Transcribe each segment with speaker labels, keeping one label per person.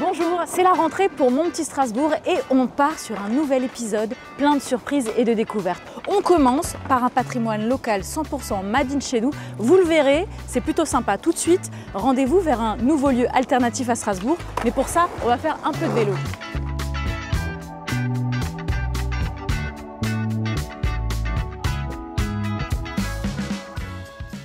Speaker 1: Bonjour, c'est la rentrée pour Mon Petit Strasbourg et on part sur un nouvel épisode plein de surprises et de découvertes. On commence par un patrimoine local 100% made in chez nous. Vous le verrez, c'est plutôt sympa. Tout de suite, rendez-vous vers un nouveau lieu alternatif à Strasbourg. Mais pour ça, on va faire un peu de vélo.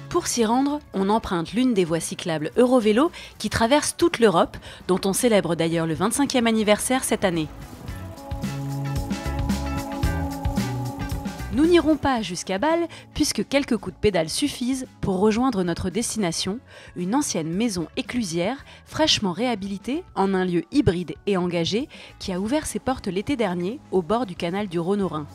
Speaker 1: Pour s'y rendre, on emprunte l'une des voies cyclables Eurovélo qui traverse toute l'Europe, dont on célèbre d'ailleurs le 25e anniversaire cette année. Nous n'irons pas jusqu'à Bâle, puisque quelques coups de pédale suffisent pour rejoindre notre destination, une ancienne maison éclusière, fraîchement réhabilitée en un lieu hybride et engagé, qui a ouvert ses portes l'été dernier au bord du canal du Rhône au Rhin.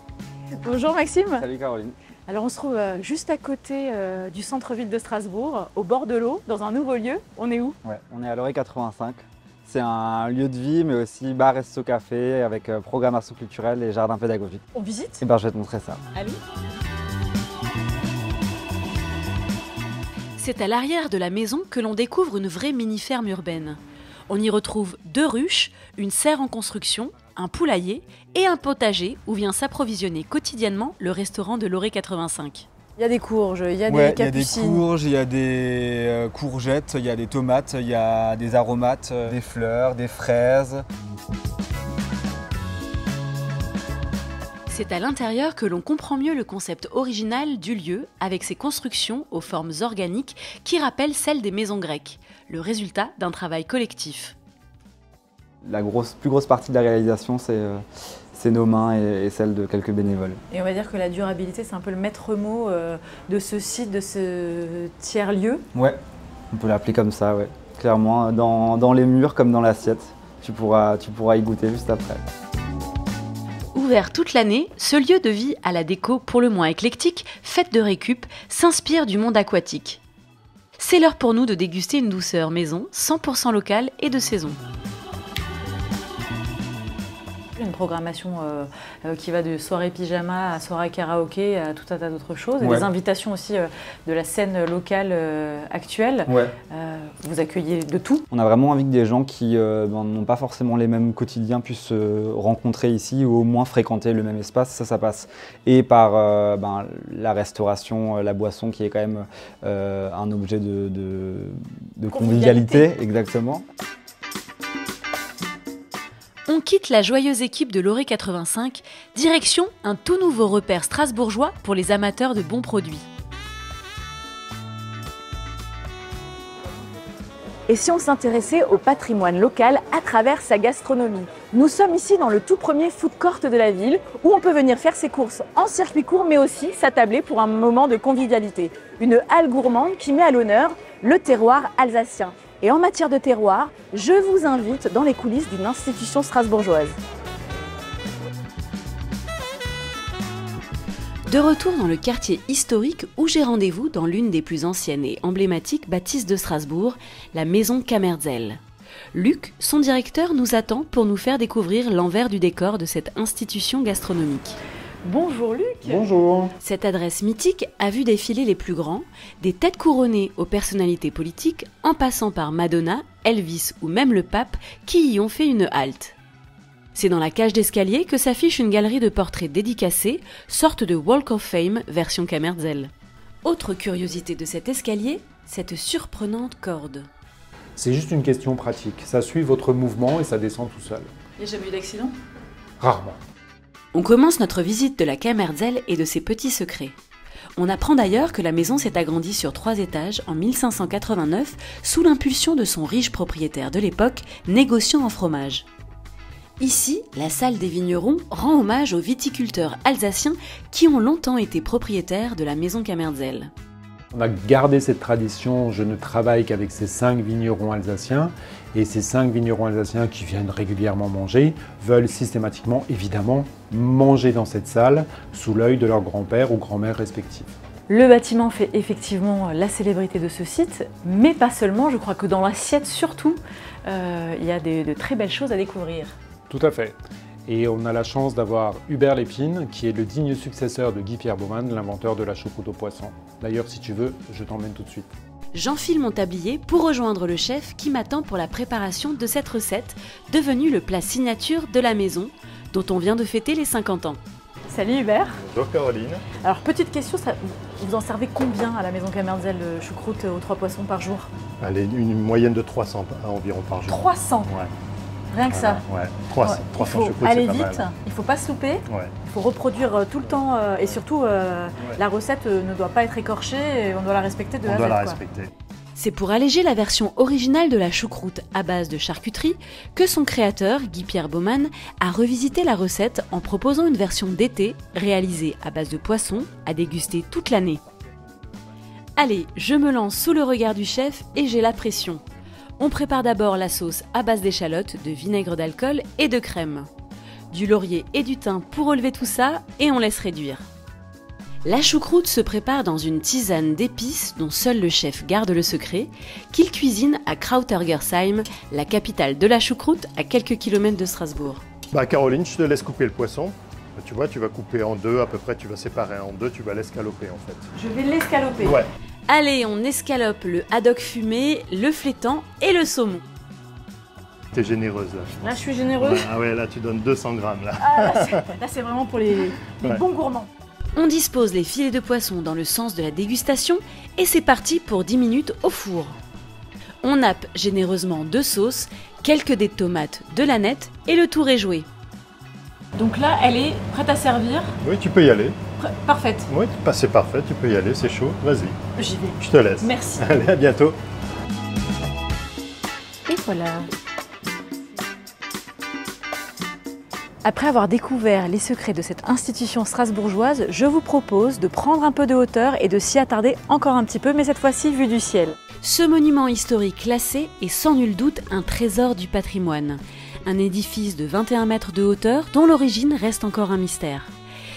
Speaker 1: Bonjour Maxime.
Speaker 2: Salut Caroline.
Speaker 1: Alors on se trouve juste à côté du centre-ville de Strasbourg, au bord de l'eau, dans un nouveau lieu. On est où?
Speaker 2: Ouais, on est à Loré 85. C'est un lieu de vie, mais aussi bar, resto, café, avec programmation culturelle et jardin pédagogique.
Speaker 1: On visite?
Speaker 2: Et ben, je vais te montrer ça.
Speaker 1: Allez. C'est à l'arrière de la maison que l'on découvre une vraie mini-ferme urbaine. On y retrouve 2 ruches, une serre en construction, un poulailler et un potager où vient s'approvisionner quotidiennement le restaurant de Loré 85. Il y a des courges, il y a des capucines.
Speaker 3: Il y a des courges, il y a des courgettes, il y a des tomates, il y a des aromates, des fleurs, des fraises.
Speaker 1: C'est à l'intérieur que l'on comprend mieux le concept original du lieu avec ses constructions aux formes organiques qui rappellent celles des maisons grecques, le résultat d'un travail collectif.
Speaker 2: La plus grosse partie de la réalisation, c'est nos mains et celle de quelques bénévoles.
Speaker 1: Et on va dire que la durabilité, c'est un peu le maître mot de ce site, de ce tiers-lieu.
Speaker 2: Ouais, on peut l'appeler comme ça, ouais. Clairement, dans les murs comme dans l'assiette. Tu pourras y goûter juste après.
Speaker 1: Ouvert toute l'année, ce lieu de vie à la déco pour le moins éclectique, faite de récup, s'inspire du monde aquatique. C'est l'heure pour nous de déguster une douceur maison, 100% locale et de saison. Une programmation qui va de soirée pyjama à soirée karaoké à tout un tas d'autres choses. Et des invitations aussi de la scène locale actuelle. Ouais. Vous accueillez de tout.
Speaker 2: On a vraiment envie que des gens qui n'ont pas forcément les mêmes quotidiens puissent se rencontrer ici ou au moins fréquenter le même espace. Ça passe. Et par la restauration, la boisson qui est quand même un objet de convivialité. Exactement.
Speaker 1: On quitte la joyeuse équipe de Loré 85, direction un tout nouveau repère strasbourgeois pour les amateurs de bons produits. Et si on s'intéressait au patrimoine local à travers sa gastronomie? Nous sommes ici dans le tout premier food court de la ville où on peut venir faire ses courses en circuit court mais aussi s'attabler pour un moment de convivialité. Une halle gourmande qui met à l'honneur le terroir alsacien. Et en matière de terroir, je vous invite dans les coulisses d'une institution strasbourgeoise. De retour dans le quartier historique où j'ai rendez-vous dans l'une des plus anciennes et emblématiques bâtisses de Strasbourg, la maison Kamerzel. Luc, son directeur, nous attend pour nous faire découvrir l'envers du décor de cette institution gastronomique. Bonjour Luc.
Speaker 3: Bonjour.
Speaker 1: Cette adresse mythique a vu défiler les plus grands, des têtes couronnées aux personnalités politiques, en passant par Madonna, Elvis ou même le pape, qui y ont fait une halte. C'est dans la cage d'escalier que s'affiche une galerie de portraits dédicacés, sorte de Walk of Fame version Kamerzel. Autre curiosité de cet escalier, cette surprenante corde.
Speaker 4: C'est juste une question pratique, ça suit votre mouvement et ça descend tout seul.
Speaker 1: Il n'y a jamais eu d'accident?
Speaker 4: Rarement.
Speaker 1: On commence notre visite de la Kamerzel et de ses petits secrets. On apprend d'ailleurs que la maison s'est agrandie sur 3 étages en 1589 sous l'impulsion de son riche propriétaire de l'époque, négociant en fromage. Ici, la salle des vignerons rend hommage aux viticulteurs alsaciens qui ont longtemps été propriétaires de la maison Kamerzel.
Speaker 4: On a gardé cette tradition, je ne travaille qu'avec ces 5 vignerons alsaciens et ces 5 vignerons alsaciens qui viennent régulièrement manger veulent systématiquement, évidemment, manger dans cette salle sous l'œil de leur grand-père ou grand-mère respectifs.
Speaker 1: Le bâtiment fait effectivement la célébrité de ce site, mais pas seulement, je crois que dans l'assiette surtout, il y a de très belles choses à découvrir.
Speaker 4: Tout à fait. Et on a la chance d'avoir Hubert Lépine, qui est le digne successeur de Guy Pierre Baumann, l'inventeur de la choucroute au poisson. D'ailleurs, si tu veux, je t'emmène tout de suite.
Speaker 1: j'enfile mon tablier pour rejoindre le chef qui m'attend pour la préparation de cette recette, devenue le plat signature de la maison, dont on vient de fêter les 50 ans.
Speaker 5: Salut Hubert.
Speaker 6: Bonjour Caroline.
Speaker 5: Alors petite question, vous en servez combien à la maison Camerzel de choucroute aux 3 poissons par jour?
Speaker 6: Allez, une moyenne de 300 environ par jour.
Speaker 5: 300?
Speaker 6: Ouais.
Speaker 5: Rien que ça?
Speaker 6: Ouais, 300,
Speaker 5: Ouais.
Speaker 6: 300
Speaker 5: Il faut
Speaker 6: choucroutes,
Speaker 5: aller
Speaker 6: c'est pas
Speaker 5: vite,
Speaker 6: mal.
Speaker 5: il ne faut pas se louper,
Speaker 6: Ouais.
Speaker 5: il faut reproduire tout le temps et surtout la recette ne doit pas être écorchée et on doit la respecter de A à
Speaker 6: On
Speaker 5: Z.
Speaker 6: doit la
Speaker 5: quoi.
Speaker 6: respecter.
Speaker 1: C'est pour alléger la version originale de la choucroute à base de charcuterie que son créateur, Guy-Pierre Baumann, a revisité la recette en proposant une version d'été réalisée à base de poisson à déguster toute l'année. Allez, je me lance sous le regard du chef et j'ai la pression. On prépare d'abord la sauce à base d'échalotes, de vinaigre d'alcool et de crème. Du laurier et du thym pour relever tout ça et on laisse réduire. La choucroute se prépare dans une tisane d'épices dont seul le chef garde le secret, qu'il cuisine à Krautergersheim, la capitale de la choucroute à quelques kilomètres de Strasbourg.
Speaker 6: Bah Caroline, je te laisse couper le poisson. Tu vois, tu vas couper en deux à peu près, tu vas séparer en deux, tu vas l'escaloper en fait.
Speaker 5: Je vais l'escaloper.
Speaker 6: Ouais.
Speaker 1: Allez, on escalope le haddock fumé, le flétan et le saumon.
Speaker 6: T'es généreuse là.
Speaker 5: Là je suis généreuse.
Speaker 6: Ouais, ah ouais, là tu donnes 200 grammes là.
Speaker 5: Ah, là c'est vraiment pour les
Speaker 6: Ouais.
Speaker 5: bons gourmands.
Speaker 1: On dispose les filets de poisson dans le sens de la dégustation et c'est parti pour 10 minutes au four. On nappe généreusement de sauce, quelques dés de tomates, de l'aneth et le tour est joué.
Speaker 5: Donc là elle est prête à servir.
Speaker 6: Oui, tu peux y aller.
Speaker 5: Parfaite.
Speaker 6: Oui, c'est parfait, tu peux y aller, c'est chaud. Vas-y,
Speaker 5: J'y vais.
Speaker 6: je te laisse.
Speaker 5: Merci.
Speaker 6: Allez, à bientôt.
Speaker 5: Et voilà. Après avoir découvert les secrets de cette institution strasbourgeoise, je vous propose de prendre un peu de hauteur et de s'y attarder encore un petit peu, mais cette fois-ci vue du ciel.
Speaker 1: Ce monument historique classé est sans nul doute un trésor du patrimoine. Un édifice de 21 mètres de hauteur dont l'origine reste encore un mystère.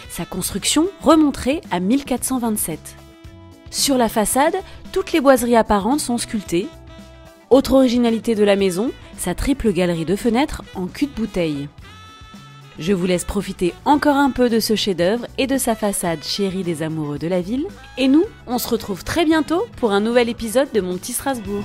Speaker 1: Sa construction remonterait à 1427. Sur la façade, toutes les boiseries apparentes sont sculptées. Autre originalité de la maison, sa triple galerie de fenêtres en cul de bouteille. Je vous laisse profiter encore un peu de ce chef-d'œuvre et de sa façade chérie des amoureux de la ville. Et nous, on se retrouve très bientôt pour un nouvel épisode de Mon Petit Strasbourg.